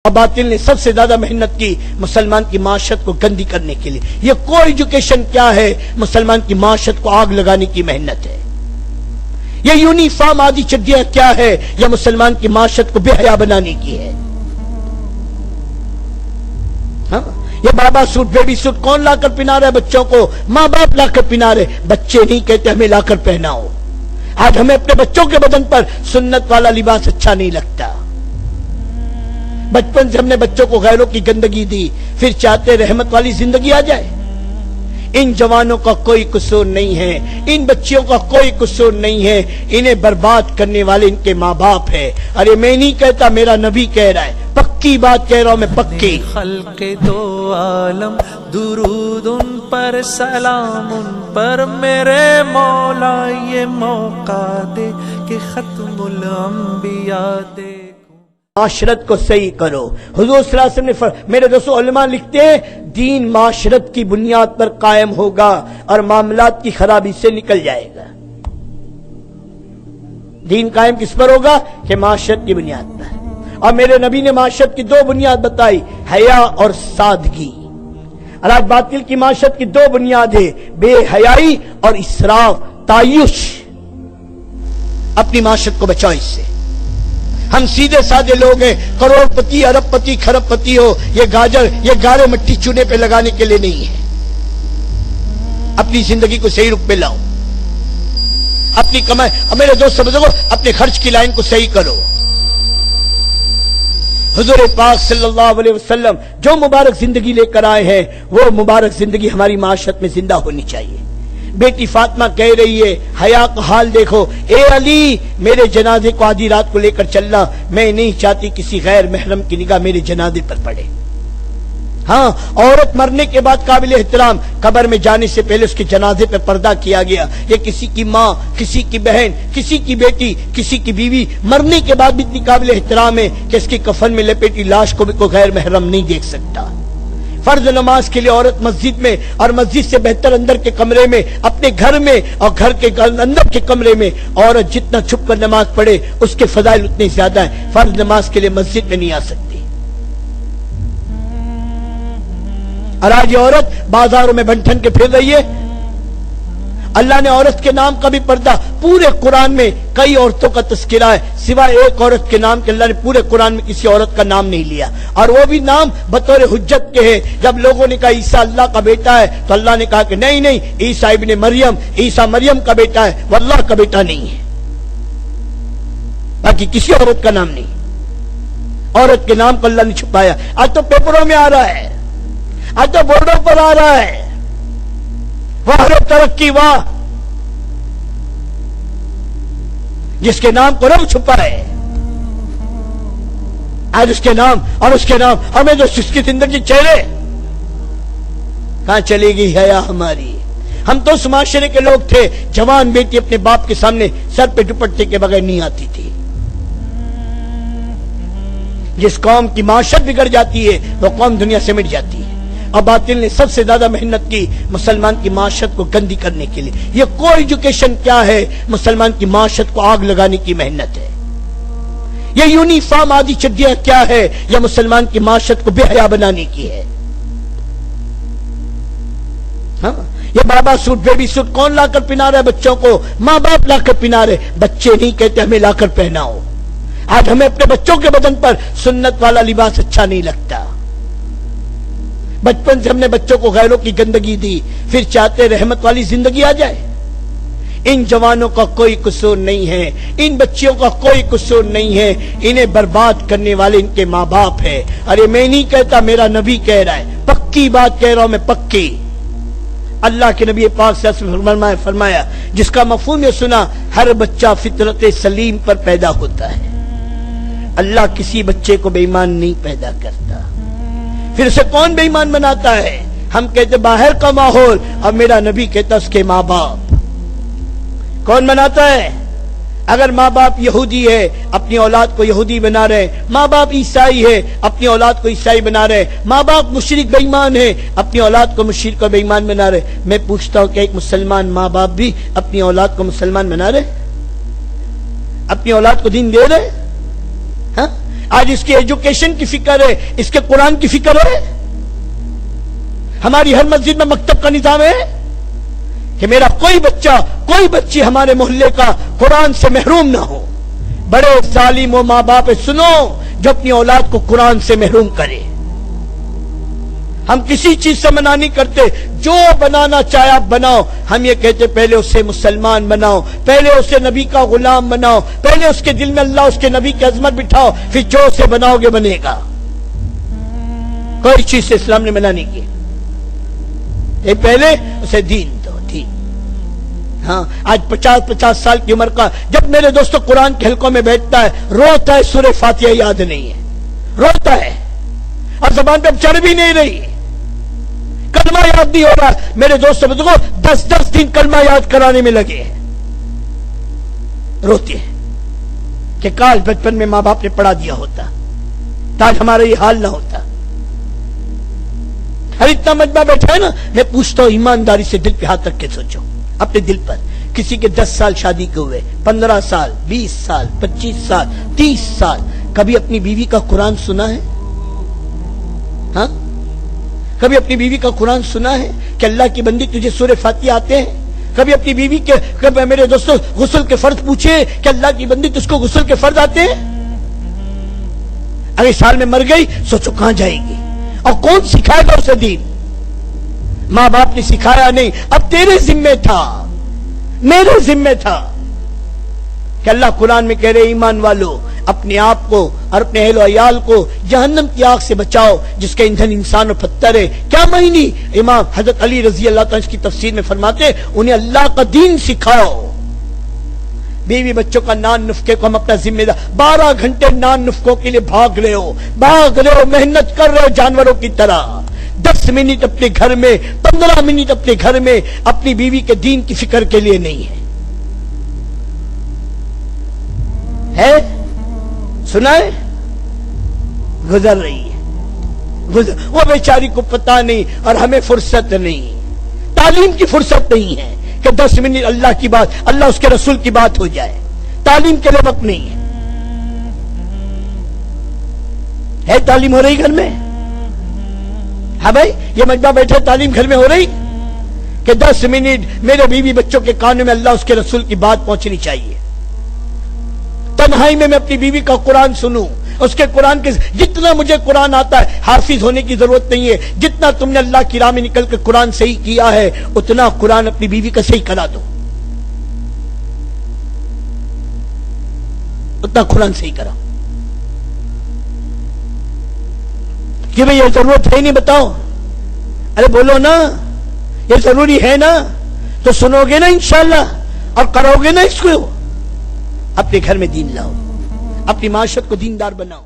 اور باطل نے سب سے زیادہ محنت کی مسلمان کی معاشرت کو گندی کرنے کے لیے۔ یہ کوئی ایجوکیشن کیا ہے، مسلمان کی معاشرت کو آگ لگانے کی محنت ہے۔ یہ یونیفارم آدھی چڈیاں کیا ہے، یہ مسلمان کی معاشرت کو بے حیا بنانے کی ہے۔ ہاں، یہ بابا سوٹ بیبی سوٹ کون لا کر پہنا رہا ہے بچوں کو؟ ماں باپ لا کر پہنا رہے، بچے نہیں کہتے ہمیں لا کر پہناؤ۔ آج ہمیں اپنے بچوں کے بدن پر سنت والا لباس اچھا نہیں لگتا۔ بچپن سے ہم نے بچوں کو غیروں کی گندگی دی، پھر چاہتے رحمت والی زندگی آ جائے۔ ان جوانوں کا کوئی قصور نہیں ہے، ان بچیوں کا کوئی قصور نہیں ہے، انہیں برباد کرنے والے ان کے ماں باپ ہیں۔ ارے میں نہیں کہتا، میرا نبی کہہ رہا ہے، پکی بات کہہ رہا ہوں میں، پکی۔ خلق دو عالم درود ان پر، سلام ان پر میرے مولا، یہ موقع دے کہ ختم الانبیاء دے۔ معاشرت کو صحیح کرو۔ حضور صلی اللہ علیہ وسلم نے میرے دوستو علماء لکھتے ہیں دین معاشرت کی بنیاد پر قائم ہوگا اور معاملات کی خرابی سے نکل جائے گا۔ دین قائم کس پر ہوگا؟ کہ معاشرت کی بنیاد پر۔ اور میرے نبی نے معاشرت کی دو بنیاد بتائی، حیا اور سادگی۔ اور آج باطل کی معاشرت کی دو بنیاد ہے، بے حیائی اور اسراف، تعیش۔ اپنی معاشرت کو بچاؤ اس سے۔ ہم سیدھے سادے لوگ ہیں، کروڑ پتی، ارب پتی، کھرب پتی ہو، یہ گاجر یہ گارے مٹی چونے پہ لگانے کے لیے نہیں ہے۔ اپنی زندگی کو صحیح رخ پہ لاؤ، اپنی کمائی، میرے دوست سمجھو، اپنے خرچ کی لائن کو صحیح کرو۔ حضور پاک صلی اللہ علیہ وسلم جو مبارک زندگی لے کر آئے ہیں، وہ مبارک زندگی ہماری معاشرت میں زندہ ہونی چاہیے۔ بیٹی فاطمہ کہہ رہی ہے، حیا کا حال دیکھو، اے علی میرے جنازے کو آدھی رات کو لے کر چلنا، میں نہیں چاہتی کسی غیر محرم کی نگاہ میرے جنازے پر پڑے۔ ہاں، عورت مرنے کے بعد قابل احترام، قبر میں جانے سے پہلے اس کے جنازے پہ پردہ کیا گیا۔ یہ کسی کی ماں، کسی کی بہن، کسی کی بیٹی، کسی کی بیوی مرنے کے بعد بھی اتنی قابل احترام ہے کہ اس کی کفن میں لپیٹی لاش کو بھی کوئی غیر محرم نہیں دیکھ سکتا۔ فرض نماز کے لیے عورت مسجد میں، اور مسجد سے بہتر اندر کے کمرے میں، اپنے گھر میں، اور گھر کے اندر کے کمرے میں عورت جتنا چھپ کر نماز پڑھے اس کے فضائل اتنے زیادہ ہیں۔ فرض نماز کے لیے مسجد میں نہیں آ سکتی۔ اور آج یہ عورت بازاروں میں بنٹھن کے پھر رہی ہے۔ اللہ نے عورت کے نام کا بھی پردہ، پورے قرآن میں کئی عورتوں کا تذکرہ ہے، سوائے ایک عورت کے نام کے اللہ نے پورے قرآن میں کسی عورت کا نام نہیں لیا، اور وہ بھی نام بطور حجت کے ہے۔ جب لوگوں نے کہا عیسیٰ اللہ کا بیٹا ہے تو اللہ نے کہا کہ نہیں نہیں، عیسیٰ ابن مریم، عیسیٰ مریم کا بیٹا ہے، وہ اللہ کا بیٹا نہیں ہے۔ باقی کسی عورت کا نام نہیں، عورت کے نام کو اللہ نے چھپایا۔ آج تو پیپروں میں آ رہا ہے، آج تو بورڈوں پر آ رہا ہے، واہ ترقی واہ، جس کے نام کو رب چھپا ہے، آج اس کے نام اور اس کے نام، ہمیں جو اس کی زندگی چہرے کہاں چلی گئی حیا ہماری؟ ہم تو اس معاشرے کے لوگ تھے، جوان بیٹی اپنے باپ کے سامنے سر پہ دوپٹے کے بغیر نہیں آتی تھی۔ جس قوم کی معاشرت بگڑ جاتی ہے وہ قوم دنیا سے مٹ جاتی ہے۔ اور باطل نے سب سے زیادہ محنت کی مسلمان کی معاشرت کو گندی کرنے کے لیے۔ یہ کوئی ایجوکیشن کیا ہے، مسلمان کی معاشرت کو آگ لگانے کی محنت ہے۔ یہ یونیفارم آدھی چڈیاں کیا ہے، یہ مسلمان کی معاشرت کو بے حیا بنانے کی ہے۔ ہاں، یہ بابا سوٹ بیبی سوٹ کون لا کر پہنا رہا ہے بچوں کو؟ ماں باپ لا کر پہنا رہے، بچے نہیں کہتے ہمیں لا کر پہناؤ۔ آج ہمیں اپنے بچوں کے بدن پر سنت والا لباس اچھا نہیں لگتا۔ بچپن سے ہم نے بچوں کو غیروں کی گندگی دی، پھر چاہتے رحمت والی زندگی آ جائے۔ ان جوانوں کا کوئی قصور نہیں ہے، ان بچیوں کا کوئی قصور نہیں ہے، انہیں برباد کرنے والے ان کے ماں باپ ہیں۔ ارے میں نہیں کہتا، میرا نبی کہہ رہا ہے، پکی بات کہہ رہا ہوں میں، پکی۔ اللہ کے نبی پاک صلی اللہ علیہ وسلم نے فرمایا، جس کا مفہوم یہ سنا، ہر بچہ فطرت سلیم پر پیدا ہوتا ہے۔ اللہ کسی بچے کو بے ایمان نہیں پیدا کرتا۔ پھر اسے کون بے ایمان بناتا ہے؟ ہم کہتے باہر کا ماحول، اور میرا نبی کہتا اس کے ماں باپ۔ کون بناتا ہے؟ اگر ماں باپ یہودی ہے، اپنی اولاد کو یہودی بنا رہے، ماں باپ عیسائی ہے، اپنی اولاد کو عیسائی بنا رہے، ماں باپ مشرک بے ایمان ہے، اپنی اولاد کو مشرک و بے ایمان بنا رہے۔ میں پوچھتا ہوں کہ ایک مسلمان ماں باپ بھی اپنی اولاد کو مسلمان بنا رہے؟ اپنی اولاد کو دین دے رہے؟ ہاں، آج اس کی ایجوکیشن کی فکر ہے، اس کے قرآن کی فکر ہے؟ ہماری ہر مسجد میں مکتب کا نظام ہے کہ میرا کوئی بچہ، کوئی بچی ہمارے محلے کا قرآن سے محروم نہ ہو۔ بڑے ظالم و ماں باپ سنو جو اپنی اولاد کو قرآن سے محروم کرے۔ ہم کسی چیز سے منع نہیں کرتے، جو بنانا چاہے آپ بناؤ، ہم یہ کہتے پہلے اسے مسلمان بناؤ، پہلے اسے نبی کا غلام بناؤ، پہلے اس کے دل میں اللہ اس کے نبی کی عظمت بٹھاؤ، پھر جو اسے بناؤ گے بنے گا۔ کوئی چیز سے اسلام نے منع نہیں کی، یہ پہلے اسے دین دو، دین۔ ہاں آج 50 سال کی عمر کا جب میرے دوستوں قرآن کے حلقوں میں بیٹھتا ہے، روتا ہے، سورہ فاتحہ یاد نہیں ہے، روتا ہے، اور زبان پہ اب چڑھ بھی نہیں رہی، کلمہ یاد نہیں ہو رہا۔ میرے دوستوں بزرگوں 10 دن کلمہ یاد کرانے میں لگے ہیں، روتے ہیں کہ کاش بچپن میں ماں باپ نے پڑھا دیا ہوتا، تاکہ ہمارا یہ حال نہ ہوتا۔ ہر اتنا مجمع بیٹھا ہے نا، میں پوچھتا ہوں ایمانداری سے دل پہ ہاتھ رکھ کے سوچو اپنے دل پر، کسی کے 10 سال شادی کے ہوئے، 15 سال، 20 سال، 25 سال، 30 سال، کبھی اپنی بیوی کا قرآن سنا ہے؟ ہاں کبھی اپنی بیوی کا قرآن سنا ہے کہ اللہ کی بندی تجھے سورہ فاتحہ آتے ہیں؟ کبھی اپنی بیوی کے، کبھی میرے دوستوں غسل کے فرض پوچھے کہ اللہ کی بندی تجھ کو غسل کے فرض آتے ہیں؟ اگلے سال میں مر گئی، سوچو کہاں جائے گی، اور کون سکھائے گا اسے دین؟ ماں باپ نے سکھایا نہیں، اب تیرے ذمہ تھا، میرے ذمہ تھا کہ اللہ قرآن میں کہہ رہے ایمان والو اپنے آپ کو اور اپنے اہل و عیال کو جہنم کی آگ سے بچاؤ جس کا ایندھن انسان و پتھر ہے۔ کیا معنی؟ امام حضرت علی رضی اللہ تعالیٰ کی تفسیر میں فرماتے انہیں اللہ کا دین سکھاؤ۔ بیوی بچوں کا نان نفقے کو ہم اپنا ذمہ دار، 12 گھنٹے نان نفقوں کے لیے بھاگ رہے ہو، محنت کر رہے ہو جانوروں کی طرح، 10 منٹ اپنے گھر میں، 15 منٹ اپنے گھر میں اپنی بیوی کے دین کی فکر کے لیے نہیں ہے؟ سنا ہے؟ گزر رہی ہے، وہ بیچاری کو پتہ نہیں، اور ہمیں فرصت نہیں، تعلیم کی فرصت نہیں ہے کہ 10 منٹ اللہ کی بات، اللہ اس کے رسول کی بات ہو جائے، تعلیم کے لیے وقت نہیں ہے تعلیم ہو رہی گھر میں؟ ہاں بھائی یہ مجمع بیٹھے، تعلیم گھر میں ہو رہی کہ 10 منٹ میرے بیوی بچوں کے کانوں میں اللہ اس کے رسول کی بات پہنچنی چاہیے، تنہائی میں اپنی بیوی کا قرآن سنوں، اس کے قرآن کے جتنا مجھے قرآن آتا ہے، حافظ ہونے کی ضرورت نہیں ہے، جتنا تم نے اللہ کی راہ میں نکل کے قرآن صحیح کیا ہے اتنا قرآن اپنی بیوی کا صحیح کرا دو، اتنا قرآن صحیح کرا کہ بھئی یہ ضرورت ہے نہیں، بتاؤ، ارے بولو نا، یہ ضروری ہے نا، تو سنو گے نا انشاءاللہ اور کرو گے نا اس کو، اپنے گھر میں دین لاؤ، اپنی معاشرت کو دیندار بناؤ۔